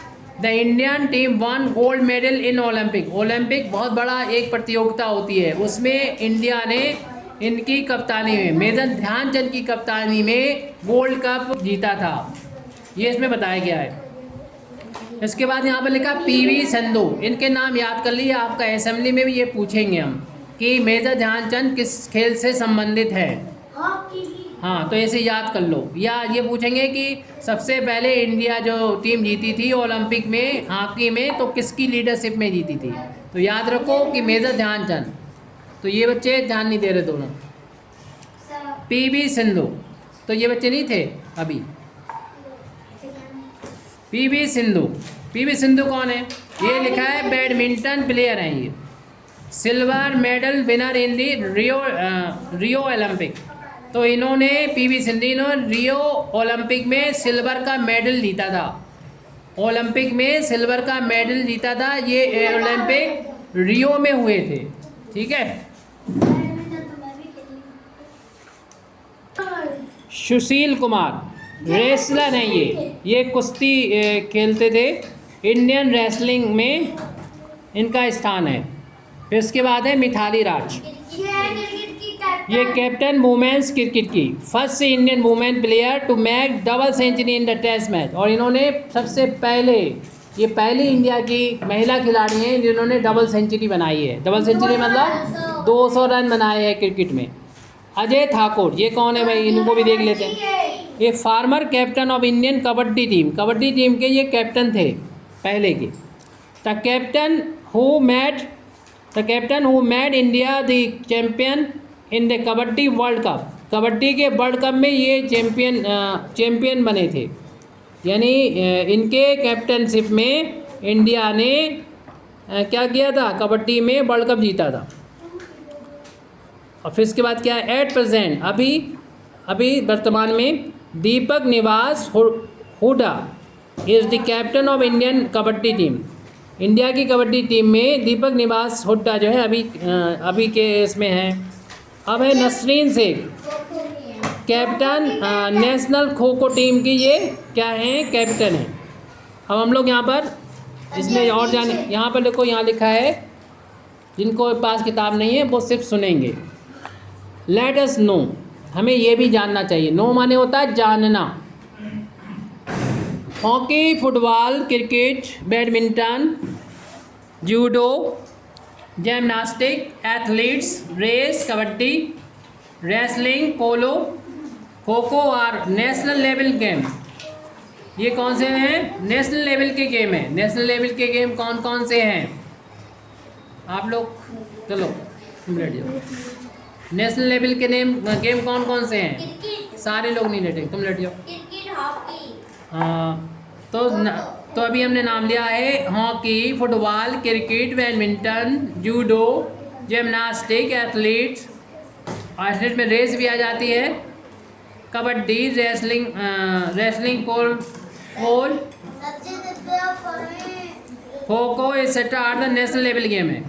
the Indian team one gold medal in Olympic. Olympic बहुत बड़ा एक प्रतियोगिता होती है, उसमें इंडिया ने इनकी कप्तानी में, मेजर ध्यानचंद की कप्तानी में गोल्ड कप जीता था, ये इसमें बताया गया है। इसके बाद यहाँ पर लिखा पीवी संधू, इनके नाम याद कर लिए, आपका असेंबली में भी ये पूछेंगे हम कि मेजर ध्यानचंद किस खेल से संबंधित है। हाँ, तो ऐसे याद कर लो। या ये पूछेंगे कि सबसे पहले इंडिया जो टीम जीती थी ओलंपिक में हॉकी में, तो किसकी लीडरशिप में जीती थी, तो याद रखो कि मेजर ध्यानचंद। तो ये बच्चे ध्यान नहीं दे रहे दोनों।
सब
पीवी सिंधु, तो ये बच्चे नहीं थे अभी। पीवी सिंधु, पीवी सिंधु कौन है? ये लिखा है बैडमिंटन प्लेयर हैं ये, silver medal winner in the Rio Olympic. तो इन्होंने पीवी सिंधु इन्होंने रियो ओलंपिक में सिल्वर का मेडल जीता था, ओलंपिक में सिल्वर का मेडल जीता था। ये ओलंपिक रियो में हुए थे, ठीक है।
बैडमिंटन तो मैं भी खेली।
सुशील कुमार रेसलर हैं ये कुश्ती खेलते थे, इंडियन रेसलिंग में इनका स्थान है। फिर इसके बाद है मिथाली राज, ये कैप्टन वुमेन्स क्रिकेट की first Indian women player to make double century in the test match. और इन्होंने सबसे पहले, ये पहली इंडिया की महिला खिलाड़ी हैं जिन्होंने डबल सेंचुरी बनाई है। डबल सेंचुरी मतलब 200 रन बनाए हैं क्रिकेट में। अजय ठाकुर, ये कौन है भाई, इनको भी देख लेते हैं। ये farmer captain of Indian kabaddi team, kabaddi team के ये कैप्टन थे पहले के। The captain who made India the champion in the kabaddi world cup, kabaddi के वर्ल्ड कप में ये चैम्पियन बने थे। यानी इनके कैप्टनशिप में इंडिया ने क्या किया था, कबड्डी में वर्ल्ड कप जीता था। और फिर इसके बाद क्या है, एट प्रेजेंट अभी वर्तमान में Deepak Niwas Hooda is the captain of Indian kabaddi team. India की कबड्डी टीम में दीपक निवास हुड्डा जो है अभी के इसमें है। अब है Nasreen Sheikh, captain national kho kho team की, ये क्या है, कैप्टन है। अब हम लोग यहाँ पर इसमें और जाने, यहाँ पर देखो यहाँ लिखा है, जिनको पास किताब नहीं है वो सिर्फ सुनेंगे। लेट अस नो, हमें ये भी जानना चाहिए। नो माने होता है जानना। Hockey, football, cricket, badminton, judo, gymnastic, athletes, race, kabaddi, wrestling, polo, kho kho और नेशनल लेवल गेम। ये कौन से हैं, नेशनल लेवल के गेम हैं। नेशनल लेवल के गेम कौन कौन से हैं आप लोग, चलो तुम बैठ जाओ। नेशनल लेवल के गेम कौन कौन से हैं, सारे लोग नहीं लेटे, तुम लेट जाओ।
क्रिकेट, हॉकी,
हाँ, तो अभी हमने नाम लिया है hockey, football, cricket, badminton, judo, gymnastic, athletes, athlete में रेस भी आ जाती है, kabaddi, wrestling, pole, kho kho etcetera are the national level game है।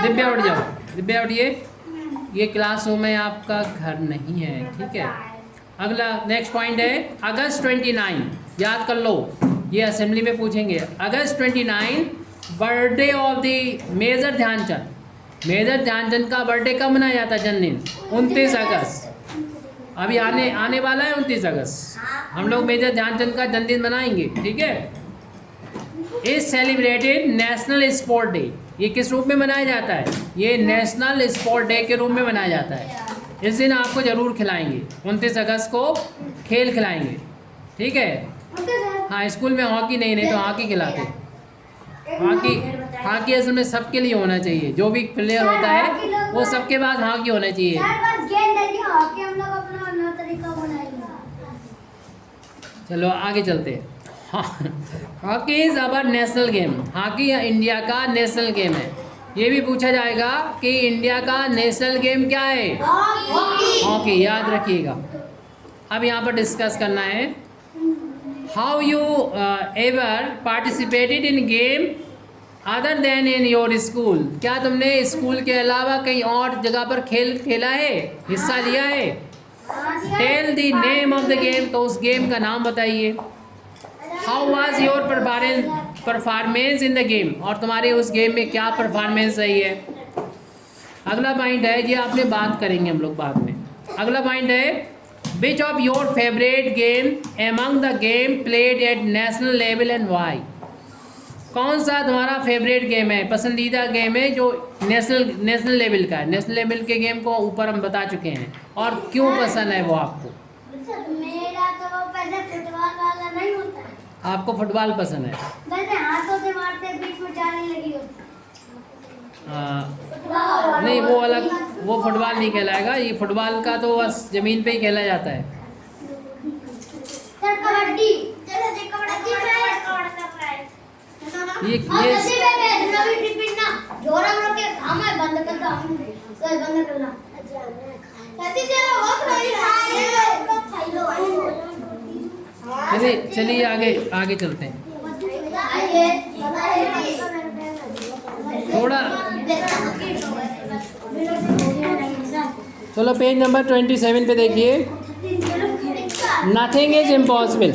दिव्या उठ जाओ, दिव्या उठिए, ये क्लासरूम में आपका घर नहीं है, ठीक है। अगला नेक्स्ट पॉइंट है अगस्त 29, याद कर लो, ये असेंबली में पूछेंगे। August 29 birthday of the major Dhyan Chand. Major Dhyan Chand का बर्थडे कब मनाया जाता है, जन्मदिन 29 अगस्त। अभी आने वाला है 29 अगस्त, हम लोग मेजर ध्यानचंद का जन्मदिन मनाएंगे, ठीक है। Is celebrated national sport day, ये किस रूप में मनाया जाता है, ये नेशनल स्पोर्ट डे के रूप में मनाया जाता है। इस दिन आपको ज़रूर खिलाएंगे, 29 अगस्त को खेल खिलाएंगे, ठीक है। हाँ, स्कूल में हॉकी नहीं तो हॉकी खिलाते। हॉकी असल में सबके लिए होना चाहिए, जो भी प्लेयर होता है वो सबके पास हॉकी होना चाहिए। चलो आगे चलते हैं। Hockey is our national game, hockey India का नेशनल गेम है। ये भी पूछा जाएगा कि इंडिया का नेशनल गेम क्या है, हॉकी, याद रखिएगा। अब यहाँ पर डिस्कस करना है, how you ever participated in game other then in your school. क्या तुमने स्कूल के अलावा कहीं और जगह पर खेल खेला है, हिस्सा लिया है। Tell the name of the game, तो उस गेम का नाम बताइए। How was your performance in the game, और तुम्हारे उस गेम में क्या परफॉर्मेंस रही है। अगला पॉइंट है, ये आपने बात करेंगे हम लोग बाद में। अगला पॉइंट है, which of your favourite game among the game played at national level and why. कौन सा तुम्हारा फेवरेट गेम है, पसंदीदा गेम है जो नेशनल लेवल का है। नेशनल लेवल के गेम को ऊपर हम बता चुके हैं, और क्यों पसंद है वो आपको।
मेरा तो वो पहले फुटबॉल वाला नहीं होता है।
आपको फुटबॉल पसंद है,
वैसे हाथों से मारते बीच में जाली लगी होती
नहीं वो अलग, वो फुटबॉल नहीं कहलाएगा। ये फुटबॉल का तो बस ज़मीन पे ही खेला जाता है।
सर कबड्डी, चलो जी कबड्डी
ये
जोरम लोग के काम है बंद कर दो, सर बंद करना। सती चलो बहुत रही है।
चलिए आगे चलते हैं थोड़ा। चलो पेज नंबर 27 पे देखिए। Nothing is impossible,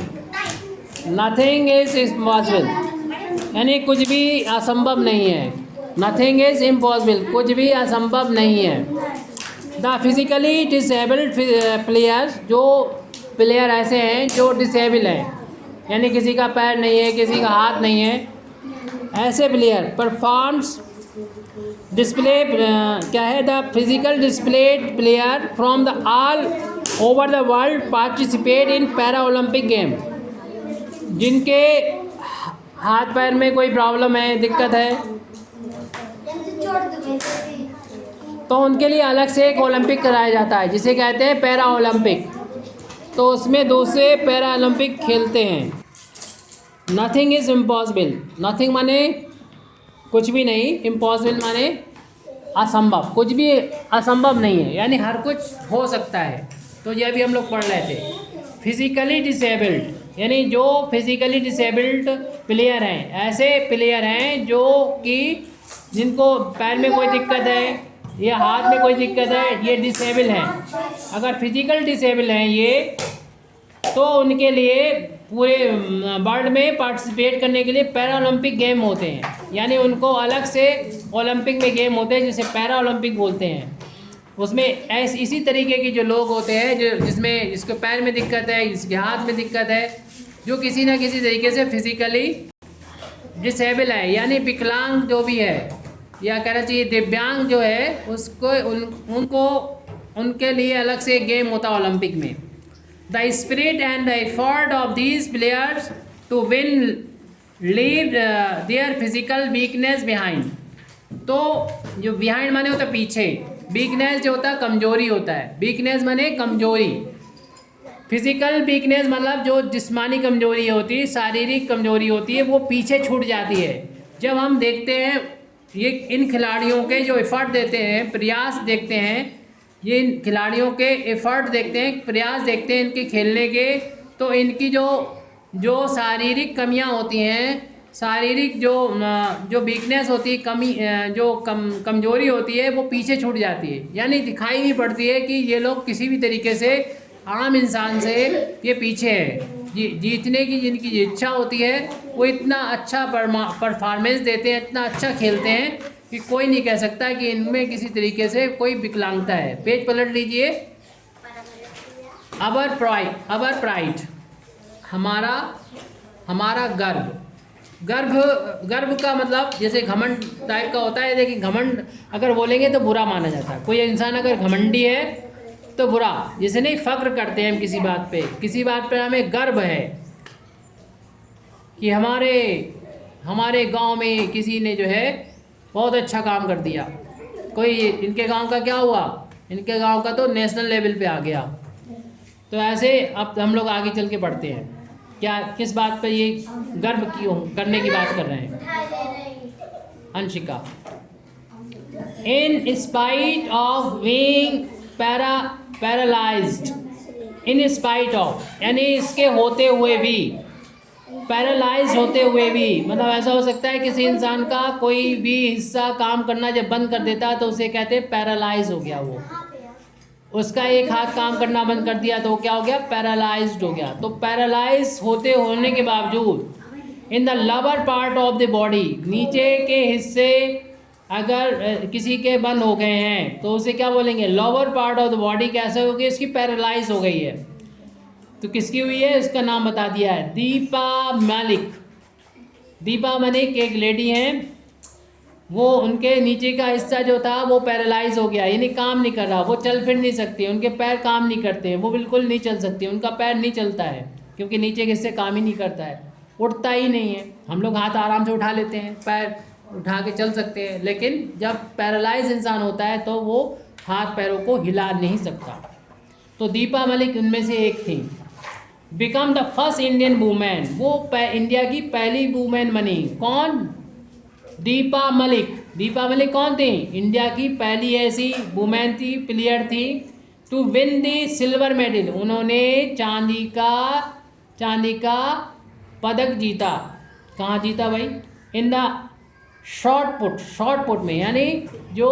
nothing is impossible यानी कुछ भी असंभव नहीं है। नथिंग इज इम्पॉसिबल, कुछ भी असंभव नहीं है। द फिजिकली डिसेबल्ड प्लेयर्स, जो प्लेयर ऐसे हैं जो डिसेबल हैं, यानी किसी का पैर नहीं है, किसी का हाथ नहीं है, ऐसे प्लेयर परफॉर्म्स डिस्प्ले क्या है, the physical displayed player from the all over the world participate in para Olympic game. जिनके हाथ पैर में कोई प्रॉब्लम है, दिक्कत है, तो उनके लिए अलग से एक ओलंपिक कराया जाता है जिसे कहते हैं पैरा ओलंपिक। तो उसमें दूसरे पैरा ओलंपिक खेलते हैं। नथिंग इज़ इम्पॉसिबल, नथिंग माने कुछ भी नहीं, इम्पॉसिबल माने असंभव, कुछ भी असंभव नहीं है, यानी हर कुछ हो सकता है। तो ये भी हम लोग पढ़ रहे थे। फिजिकली डिसेबल्ड यानी जो फिजिकली डिसेबल्ड प्लेयर हैं, ऐसे प्लेयर हैं जो कि जिनको पैर में कोई दिक्कत है या हाथ में कोई दिक्कत है, ये डिसेबल हैं। अगर फिजिकल डिसेबल हैं ये, तो उनके लिए पूरे वर्ल्ड में पार्टिसिपेट करने के लिए पैरा ओलंपिक गेम होते हैं, यानी उनको अलग से ओलंपिक में गेम होते हैं जिसे पैरा ओलंपिक बोलते हैं। उसमें इसी तरीके के जो लोग होते हैं जिसके पैर में दिक्कत है, जिसके हाथ में दिक्कत है, जो किसी ना किसी तरीके से फिजिकली डिसेबल है, यानी विकलांग जो भी है, या कहना चाहिए दिव्यांग जो है, उनको उनके लिए अलग से गेम होता है ओलंपिक में। The spirit and the effort of these players to win leave their physical weakness behind. तो जो बिहाइंड माने होता है पीछे, वीकनेस जो होता है कमजोरी होता है। वीकनेस माने कमजोरी, फिजिकल वीकनेस मतलब जो जिस्मानी कमजोरी होती है, शारीरिक कमजोरी होती है, वो पीछे छूट जाती है। जब हम देखते हैं ये इन खिलाड़ियों के जो एफर्ट देते हैं, प्रयास देखते हैं, ये इन खिलाड़ियों के एफर्ट देखते हैं, प्रयास देखते हैं इनके खेलने के, तो इनकी जो शारीरिक कमियां होती हैं, शारीरिक जो वीकनेस होती है, कमजोरी होती है, वो पीछे छूट जाती है। यानी दिखाई नहीं पड़ती है कि ये लोग किसी भी तरीके से आम इंसान से ये पीछे है। जीतने की जिनकी इच्छा होती है वो इतना अच्छा परफॉर्मेंस देते हैं, इतना अच्छा खेलते हैं कि कोई नहीं कह सकता कि इनमें किसी तरीके से कोई विकलांगता है। पेज पलट लीजिए। अवर प्राइड हमारा गर्व का मतलब जैसे घमंड टाइप का होता है। लेकिन घमंड अगर बोलेंगे तो बुरा माना जाता है। कोई इंसान अगर घमंडी है तो बुरा, जैसे नहीं फ़ख्र करते हैं हम किसी बात पे हमें गर्व है कि हमारे गांव में किसी ने जो है बहुत अच्छा काम कर दिया। कोई इनके गांव का क्या हुआ, इनके गांव का तो नेशनल लेवल पे आ गया। तो ऐसे अब हम लोग आगे चल के पढ़ते हैं क्या किस बात पे ये गर्व करने की बात कर रहे हैं। Anshika, in spite of being paralysed, in spite of यानी इसके होते हुए भी, पैरालाइज होते हुए भी मतलब ऐसा हो सकता है किसी इंसान का कोई भी हिस्सा काम करना जब बंद कर देता है तो उसे कहते हैं पैरालाइज हो गया। वो उसका एक हाथ काम करना बंद कर दिया तो क्या हो गया, पैरालाइज्ड हो गया। तो पैरालाइज होने के बावजूद in the lower part of the body, नीचे के हिस्से अगर किसी के बंद हो गए हैं तो उसे क्या बोलेंगे, lower part of the body कैसे होगी, इसकी पैरालाइज हो गई है। तो किसकी हुई है, इसका नाम बता दिया है, दीपा मलिक। दीपा मलिक एक लेडी हैं, वो उनके नीचे का हिस्सा जो था वो पैरालाइज हो गया, यानी काम नहीं कर रहा, वो चल फिर नहीं सकती, उनके पैर काम नहीं करते हैं, वो बिल्कुल नहीं चल सकती, उनका पैर नहीं चलता है क्योंकि नीचे के हिस्से काम ही नहीं करता है, उठता ही नहीं है। हम लोग हाथ आराम से उठा लेते हैं, पैर उठा के चल सकते हैं, लेकिन जब पैरालाइज इंसान होता है तो वो हाथ पैरों को हिला नहीं सकता। तो दीपा मलिक उनमें से एक थी। Become the first Indian women, वो इंडिया की पहली वूमेन बनी। कौन? दीपा मलिक। दीपा मलिक कौन थी? इंडिया की पहली ऐसी वूमेन थी, प्लेयर थी to win the silver medal. उन्होंने चांदी का पदक जीता। कहाँ जीता भाई? इन द शॉर्ट पुट में, यानी जो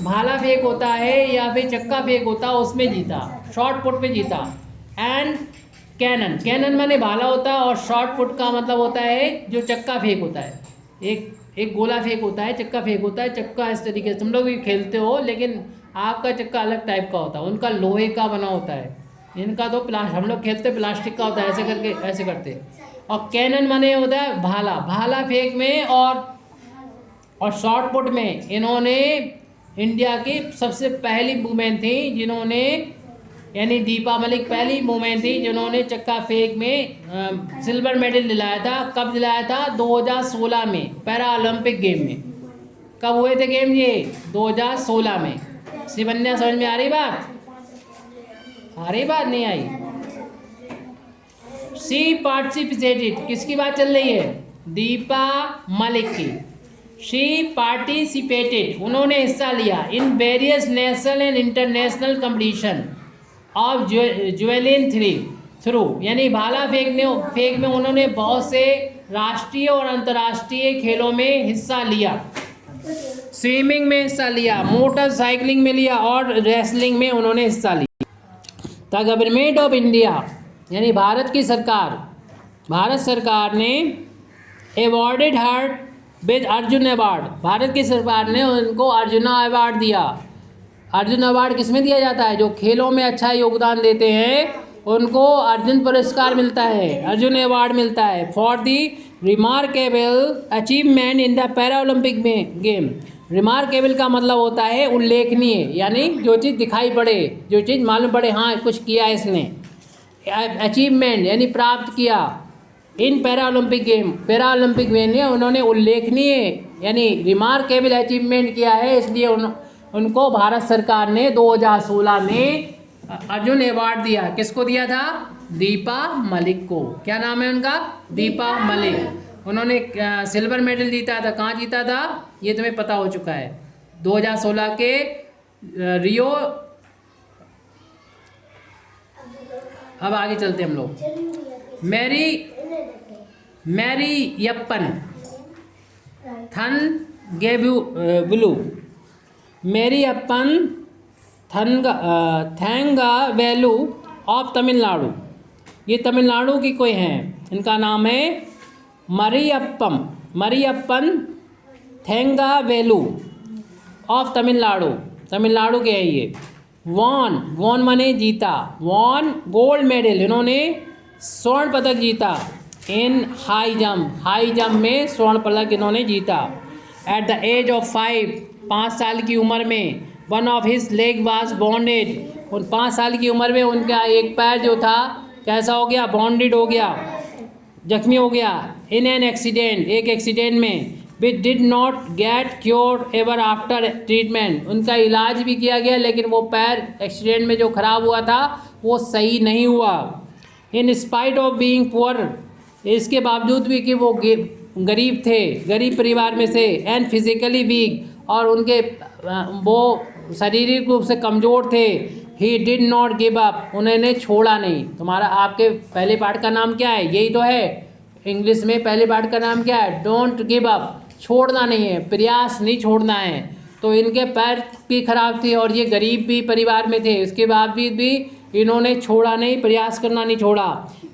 भाला फेंक होता है या फिर चक्का फेंक होता है उसमें जीता, शॉर्ट पुट में जीता। एंड कैनन माने भाला होता है, और शॉर्ट पुट का मतलब होता है जो चक्का फेंक होता है। एक गोला फेंक होता है, चक्का फेंक होता है। चक्का इस तरीके से तुम लोग भी खेलते हो, लेकिन आपका चक्का अलग टाइप का होता है, उनका लोहे का बना होता है। इनका तो हम लोग खेलते प्लास्टिक का होता है, ऐसे करके ऐसे करते। और कैनन माने होता है भाला फेंक में, और शॉर्ट पुट में इन्होंने इंडिया की सबसे पहली वूमेन थी जिन्होंने, यानी दीपा मलिक पहली वूमेन थी जिन्होंने चक्का फेंक में सिल्वर मेडल दिलाया था। कब दिलाया था? 2016 में, पैरा ओलंपिक गेम में। कब हुए थे गेम ये? 2016 में। शिवन्या समझ में आ रही बात? नहीं आई? शी पार्टिसिपेटेड, किसकी बात चल रही है? दीपा मलिक की। शी पार्टिसिपेटेड, उन्होंने हिस्सा लिया in various national and international competition of javelin throw, यानी भाला फेंक में उन्होंने बहुत से राष्ट्रीय और अंतर्राष्ट्रीय खेलों में हिस्सा लिया। स्विमिंग में हिस्सा लिया, मोटरसाइकिलिंग में लिया, और रेसलिंग में उन्होंने हिस्सा लिया। द गवर्नमेंट ऑफ इंडिया, यानी भारत सरकार ने awarded her with Arjun award, Bharat की सरकार ने उनको अर्जुना अवार्ड दिया। अर्जुन अवार्ड किसमें दिया जाता है? जो खेलों में अच्छा योगदान देते हैं उनको अर्जुन पुरस्कार मिलता है, अर्जुन अवार्ड मिलता है। For the remarkable achievement in the para Olympic game. Remarkable का मतलब होता है उल्लेखनीय, यानी जो चीज़ दिखाई पड़े, जो चीज़ मालूम पड़े, हाँ कुछ किया इसने। अचीवमेंट यानी प्राप्त किया। इन पैरा ओलंपिक गेम में उन्होंने उल्लेखनीय यानी रिमार्केबल अचीवमेंट किया है, इसलिए उनको भारत सरकार ने 2016 में अर्जुन अवार्ड दिया। किसको दिया था? दीपा मलिक को। क्या नाम है उनका? दीपा मलिक। उन्होंने सिल्वर मेडल जीता था। कहाँ जीता था? ये तुम्हें पता हो चुका है, 2016 के रियो। अब आगे चलते हम लोग। मैरी यप्पन थनगेबुलु, मैरी यप्पन थैंगावेलु ऑफ तमिलनाडु, ये तमिलनाडु की कोई हैं। इनका नाम है मरियप्पन थैंगावेलु ऑफ तमिलनाडु के है ये। वॉन माने जीता, वॉन गोल्ड मेडल, इन्होंने स्वर्ण पदक जीता। इन हाई जंप में स्वर्ण पदक इन्होंने जीता। एट द एज ऑफ 5 साल की उम्र में one of his leg was bonded, उन 5 साल की उम्र में उनका एक पैर जो था कैसा हो गया? बॉन्डेड हो गया, जख्मी हो गया। इन एन एक्सीडेंट, एक एक्सीडेंट में। Which did not gate cured ever after treatment, उनका इलाज भी किया गया लेकिन वो पैर एक्सीडेंट में जो ख़राब हुआ था वो सही नहीं हुआ। In spite of being poor, इसके बावजूद भी कि वो गरीब थे, गरीब परिवार में से। एंड फिजिकली वीक, और उनके वो शारीरिक रूप से कमज़ोर थे। He did not give up, उन्होंने छोड़ा नहीं। तुम्हारा आपके पहले पार्ट का नाम क्या है? यही तो है इंग्लिश में। पहले पार्ट का नाम क्या है? डोंट गिव अप, छोड़ना नहीं है, प्रयास नहीं छोड़ना है। तो इनके पैर भी खराब थे और ये गरीब भी परिवार में थे, इसके बावजूद भी इन्होंने छोड़ा नहीं, प्रयास करना नहीं छोड़ा।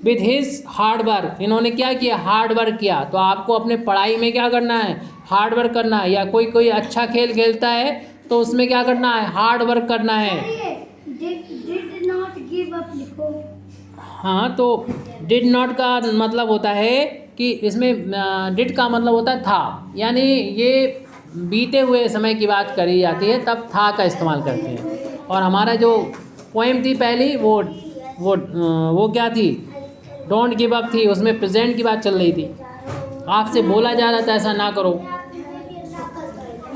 विथ हिज हार्ड वर्क, इन्होंने क्या किया? हार्ड वर्क किया। तो आपको अपने पढ़ाई में क्या करना है? हार्ड वर्क करना है। या कोई अच्छा खेल खेलता है तो उसमें क्या करना है? हार्ड वर्क करना है।
डिड नॉट गिव अप लिखो।
हाँ, तो डिड नॉट का मतलब होता है कि इसमें डिड का मतलब होता है था, यानी ये बीते हुए समय की बात करी जाती है, तब था का इस्तेमाल करते हैं। और हमारा जो पोएम थी पहली वो क्या थी? डोंट गिव अप थी, उसमें प्रेजेंट की बात चल रही थी। आपसे बोला जा रहा था ऐसा ना करो।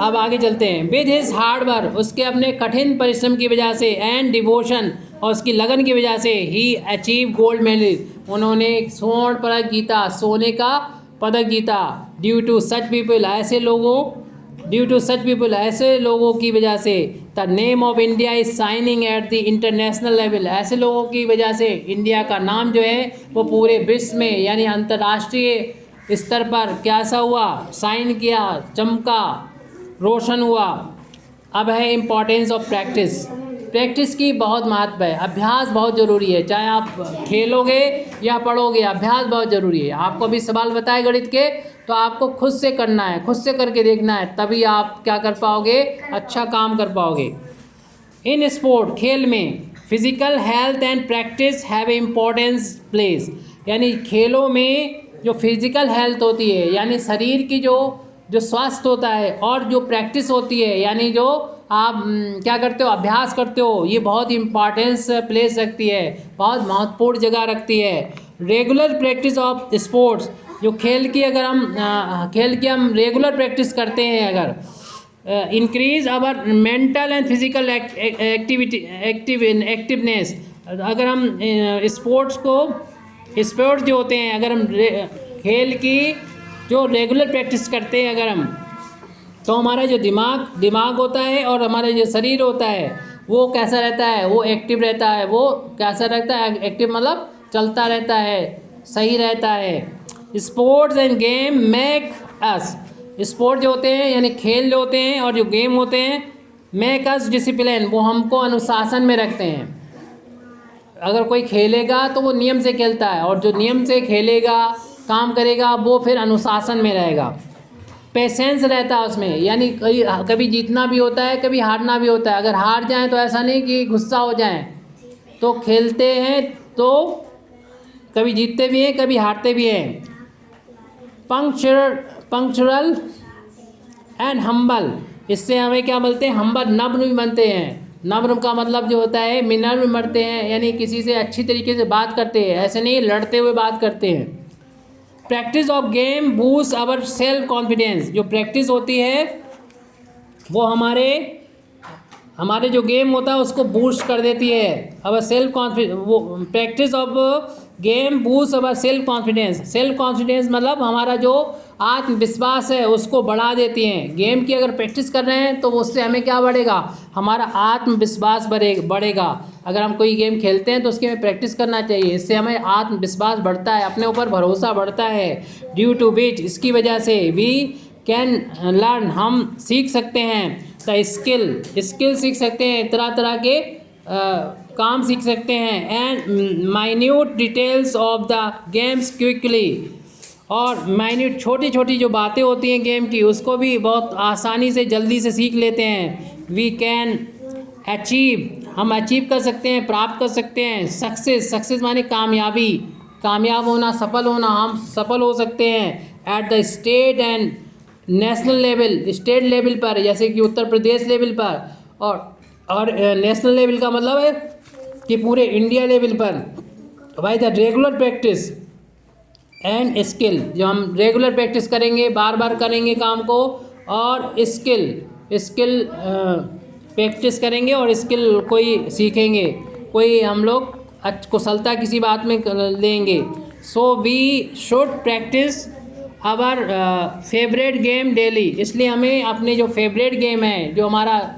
अब आगे चलते हैं। विद हिज हार्ड वर्क, उसके अपने कठिन परिश्रम की वजह से, एंड डिवोशन, और उसकी लगन की वजह से, ही अचीव गोल्ड मेडल, उन्होंने एक स्वर्ण पदक जीता, सोने का पदक जीता। ड्यू टू सच पीपल, ऐसे लोगों की वजह से, the name of India is signing at the international level, ऐसे लोगों की वजह से इंडिया का नाम जो है वो पूरे विश्व में यानी अंतर्राष्ट्रीय स्तर पर कैसा हुआ, साइन किया, चमका, रोशन हुआ। अब है इम्पोर्टेंस ऑफ प्रैक्टिस। प्रैक्टिस की बहुत महत्व है, अभ्यास बहुत ज़रूरी है। चाहे आप खेलोगे या पढ़ोगे, अभ्यास बहुत ज़रूरी है। आपको अभी सवाल बताए गणित के, तो आपको खुद से करना है, खुद से करके देखना है, तभी आप क्या कर पाओगे, अच्छा काम कर पाओगे। इन स्पोर्ट, खेल में, physical health and practice have importance place, यानी खेलों में जो फिजिकल हेल्थ होती है यानी शरीर की जो स्वास्थ्य होता है, और जो प्रैक्टिस होती है यानी जो आप क्या करते हो, अभ्यास करते हो, ये बहुत इम्पॉर्टेंस प्लेस रखती है, बहुत महत्वपूर्ण जगह रखती है। रेगुलर प्रैक्टिस ऑफ स्पोर्ट्स, जो खेल की हम रेगुलर प्रैक्टिस करते हैं, अगर increase our mental and physical activeness, अगर हम स्पोर्ट्स जो होते हैं, अगर हम खेल की जो रेगुलर प्रैक्टिस करते हैं अगर हम, तो हमारा जो दिमाग होता है और हमारा जो शरीर होता है वो कैसा रहता है, वो एक्टिव रहता है। वो कैसा रहता है, एक्टिव मतलब चलता रहता है, सही रहता है। Sports end game make us, sport जो होते हैं यानी खेल जो होते हैं और जो गेम होते हैं, मेक अस डिसिप्लिन, वो हमको अनुशासन में रखते हैं। अगर कोई खेलेगा तो वो नियम से खेलता है, और जो नियम से खेलेगा, काम करेगा, वो फिर अनुशासन में रहेगा। पेशेंस रहता है उसमें, यानी कभी जीतना भी होता है, कभी हारना भी होता है। अगर हार जाएं तो ऐसा नहीं कि गुस्सा हो जाएं, तो खेलते हैं तो कभी जीतते भी हैं, कभी हारते भी हैं। पंक्चुअल एंड हम्बल, इससे हमें क्या बोलते हैं, हम्बल, नम्र भी बनते हैं। नम्र का मतलब जो होता है, विनम्र बनते हैं, यानी किसी से अच्छी तरीके से बात करते हैं, ऐसे नहीं लड़ते हुए बात करते हैं। Practice of game boost our self confidence, जो प्रैक्टिस होती है वो हमारे जो गेम होता है उसको बूस्ट कर देती है। अवर सेल्फ कॉन्फिडेंस, वो practice of game boost our self confidence, self confidence मतलब हमारा जो आत्मविश्वास है उसको बढ़ा देती हैं। गेम की अगर प्रैक्टिस कर रहे हैं तो उससे हमें क्या बढ़ेगा, हमारा आत्मविश्वास बढ़ेगा। अगर हम कोई गेम खेलते हैं तो उसकी हमें प्रैक्टिस करना चाहिए, इससे हमें आत्मविश्वास बढ़ता है, अपने ऊपर भरोसा बढ़ता है। ड्यू टू विच, इसकी वजह से, वी कैन लर्न, हम सीख सकते हैं। द स्किल सीख सकते हैं, तरह तरह के काम सीख सकते हैं। And minute details of the games quickly, और माइन्यूट छोटी छोटी जो बातें होती हैं गेम की, उसको भी बहुत आसानी से जल्दी से सीख लेते हैं। वी कैन अचीव, हम अचीव कर सकते हैं, प्राप्त कर सकते हैं। सक्सेस माने कामयाबी, कामयाब होना, सफल होना, हम सफल हो सकते हैं। At the state and national level, state level पर जैसे कि उत्तर प्रदेश लेवल पर, और नेशनल लेवल का मतलब है कि पूरे इंडिया लेवल पर। By the regular practice and skill, जो हम रेगुलर प्रैक्टिस करेंगे, बार बार करेंगे काम को, और स्किल प्रैक्टिस करेंगे और स्किल कोई सीखेंगे, कोई हम लोग कुशलता किसी बात में लेंगे। So we should practice our favourite game daily, इसलिए हमें अपने जो फेवरेट गेम है, जो हमारा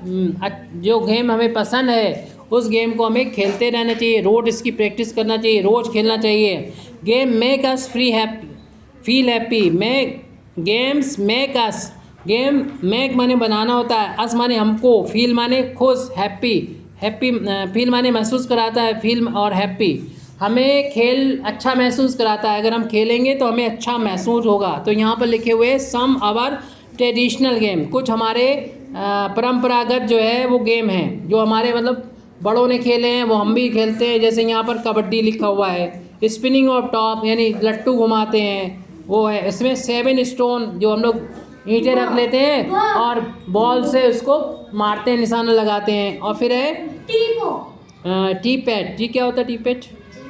जो गेम हमें पसंद है, उस गेम को हमें खेलते रहना चाहिए, रोज़ इसकी प्रैक्टिस करना चाहिए, रोज़ खेलना चाहिए। Game make us feel happy, games make us, game make माने बनाना होता है, अस माने हमको, फील माने खुश, हैप्पी फील माने महसूस कराता है, फील और हैप्पी, हमें खेल अच्छा महसूस कराता है। अगर हम खेलेंगे तो हमें अच्छा महसूस होगा। तो यहाँ पर लिखे हुए सम आवर ट्रेडिशनल गेम, कुछ हमारे परंपरागत जो है वो गेम हैं, जो हमारे मतलब बड़ों ने खेले हैं, वो हम भी खेलते हैं। जैसे यहाँ पर कबड्डी लिखा हुआ है, स्पिनिंग ऑफ टॉप यानी लट्टू घुमाते हैं, वो है। इसमें 7 स्टोन, जो हम लोग ईंटें रख लेते हैं और बॉल से उसको मारते हैं, निशाना लगाते हैं। और फिर है टी पैड, जी क्या होता है टी पैड?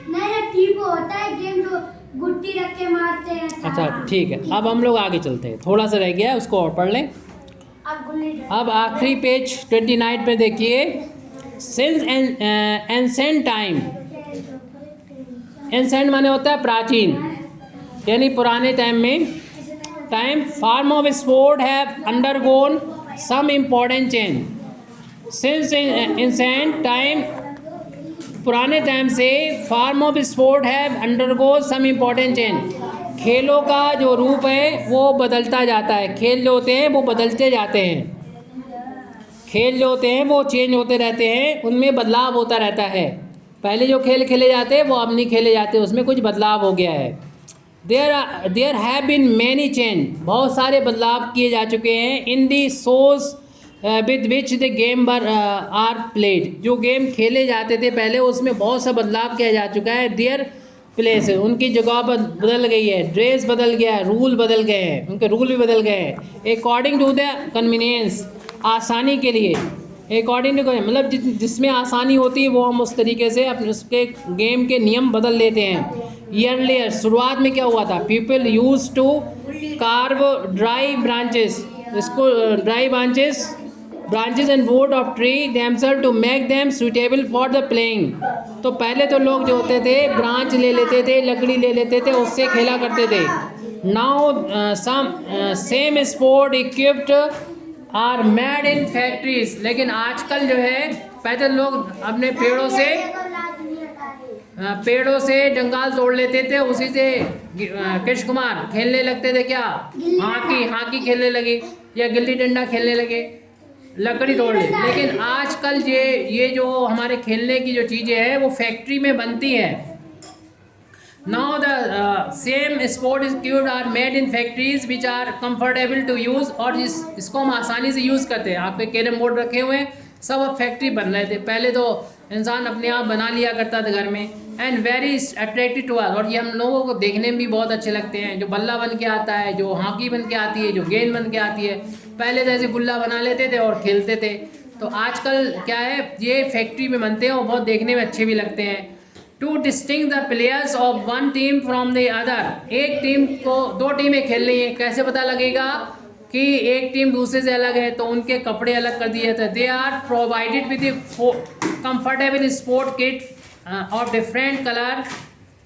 नहीं, टीपो होता है गेम जो गुट्टी रख के मारते हैं।
अच्छा ठीक है, अब हम लोग आगे चलते हैं, थोड़ा सा रह गया है उसको और पढ़ लें।
अब गुल्ली डंडा।
अब आखिरी पेज 29 पे देखिए, सिंस एंसेंट टाइम, एंसेंट माने होता है प्राचीन, यानी पुराने टाइम में, time form of sport have undergone some important change. Since ancient time, पुराने टाइम से, form of sport have undergo some important change, खेलों का जो रूप है वो बदलता जाता है। खेल जो होते हैं वो बदलते जाते हैं, खेल जो होते हैं वो चेंज होते रहते हैं, उनमें बदलाव होता रहता है। पहले जो खेल खेले जाते हैं वो अब नहीं खेले जाते, उसमें कुछ बदलाव हो गया है। There have been many change, बहुत सारे बदलाव किए जा चुके हैं। In the those with which the game are played, जो गेम खेले जाते थे पहले उसमें बहुत सा बदलाव किया जा चुका है। देयर प्लेस, उनकी जगह बदल गई है, ड्रेस बदल गया है, रूल बदल गए हैं, उनके रूल भी बदल गए हैं। अकॉर्डिंग टू द कन्वीनियंस, आसानी के लिए, अकॉर्डिंग टू, मतलब जिसमें आसानी होती है वो हम उस तरीके से अपने उसके गेम के नियम बदल लेते हैं। ईयरलियर, शुरुआत में क्या हुआ था, people use to carve dry branches, इसको dry branches and wood of tree themselves to make them suitable for the playing। तो पहले तो लोग जो होते थे ब्रांच ले लेते थे, लकड़ी ले लेते थे, उससे खेला करते थे। Now same sport equipped are made in factories, लेकिन आजकल जो है, पहले लोग अपने पेड़ों से जंगाल तोड़ लेते थे, उसी से कृष्ण कुमार खेलने लगते थे, क्या हॉकी खेलने लगे या गिल्ली डंडा खेलने लगे, लकड़ी तोड़ ली। लेकिन आजकल ये जो हमारे खेलने की जो चीज़ें हैं वो फैक्ट्री में बनती हैं। Now the same sport is क्यूड are made in factories which are comfortable to use, और इसको हम आसानी से यूज़ करते हैं। आपके कैरम बोर्ड रखे हुए हैं, सब अब फैक्ट्री बन रहे थे, पहले तो इंसान अपने आप बना लिया करता था घर में। And very attractive to us, और ये हम लोगों को देखने में भी बहुत अच्छे लगते हैं। जो बल्ला बन के आता है, जो हॉकी बन के आती है, जो गेंद बन के आती है, पहले तो ऐसे गुल्ला बना लेते थे और खेलते थे। तो आजकल क्या है, ये फैक्ट्री में बनते हैं और बहुत देखने में अच्छे भी लगते हैं। To distinguish the players of one team from the other, एक टीम को, दो टीमें खेल रही हैं, कैसे पता लगेगा कि एक टीम दूसरे से अलग है, तो उनके कपड़े अलग कर दिए थे। They are provided with comfortable sport kit of different colour,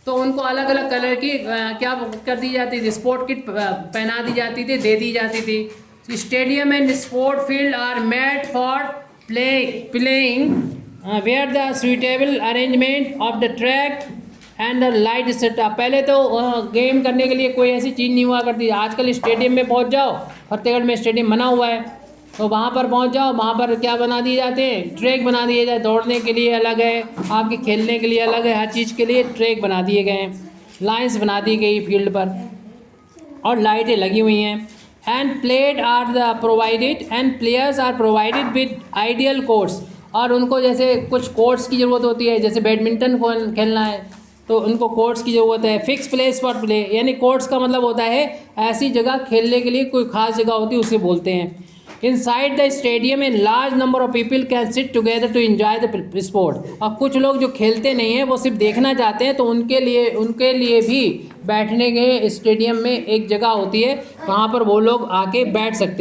तो उनको अलग अलग कलर की क्या कर दी जाती थी, स्पोर्ट किट पहना दी जाती थी, दे दी जाती थी। Stadium and sport field are made for playing where the suitable arrangement of the track and the light setup. पहले तो गेम करने के लिए कोई ऐसी चीज़ नहीं हुआ करती। आजकल स्टेडियम में पहुंच जाओ, फतेहगढ़ में स्टेडियम बना हुआ है, तो वहाँ पर पहुँच जाओ, वहाँ पर क्या बना दिए जाते हैं, ट्रैक बना दिए जाते, दौड़ने के लिए अलग है, आपके खेलने के लिए अलग है, हर चीज़ के लिए ट्रैक बना दिए गए हैं, लाइन्स बना दी गई फील्ड पर, और लाइटें लगी हुई हैं। And played are the provided and players are provided with ideal courts, और उनको जैसे कुछ कोर्ट्स की ज़रूरत होती है, जैसे बैडमिंटन को खेलना है तो उनको कोर्ट्स की ज़रूरत है। फिक्स प्लेस फॉर प्ले, यानी कोर्ट्स का मतलब होता है ऐसी जगह खेलने के लिए कोई ख़ास जगह होती है, उसे बोलते हैं। Inside the stadium a large number of people can sit together to enjoy the sport. और कुछ लोग जो खेलते नहीं हैं वो सिर्फ देखना चाहते हैं, तो उनके लिए भी बैठने के स्टेडियम में एक जगह होती है, वहाँ पर वो लोग आके बैठ सकते हैं।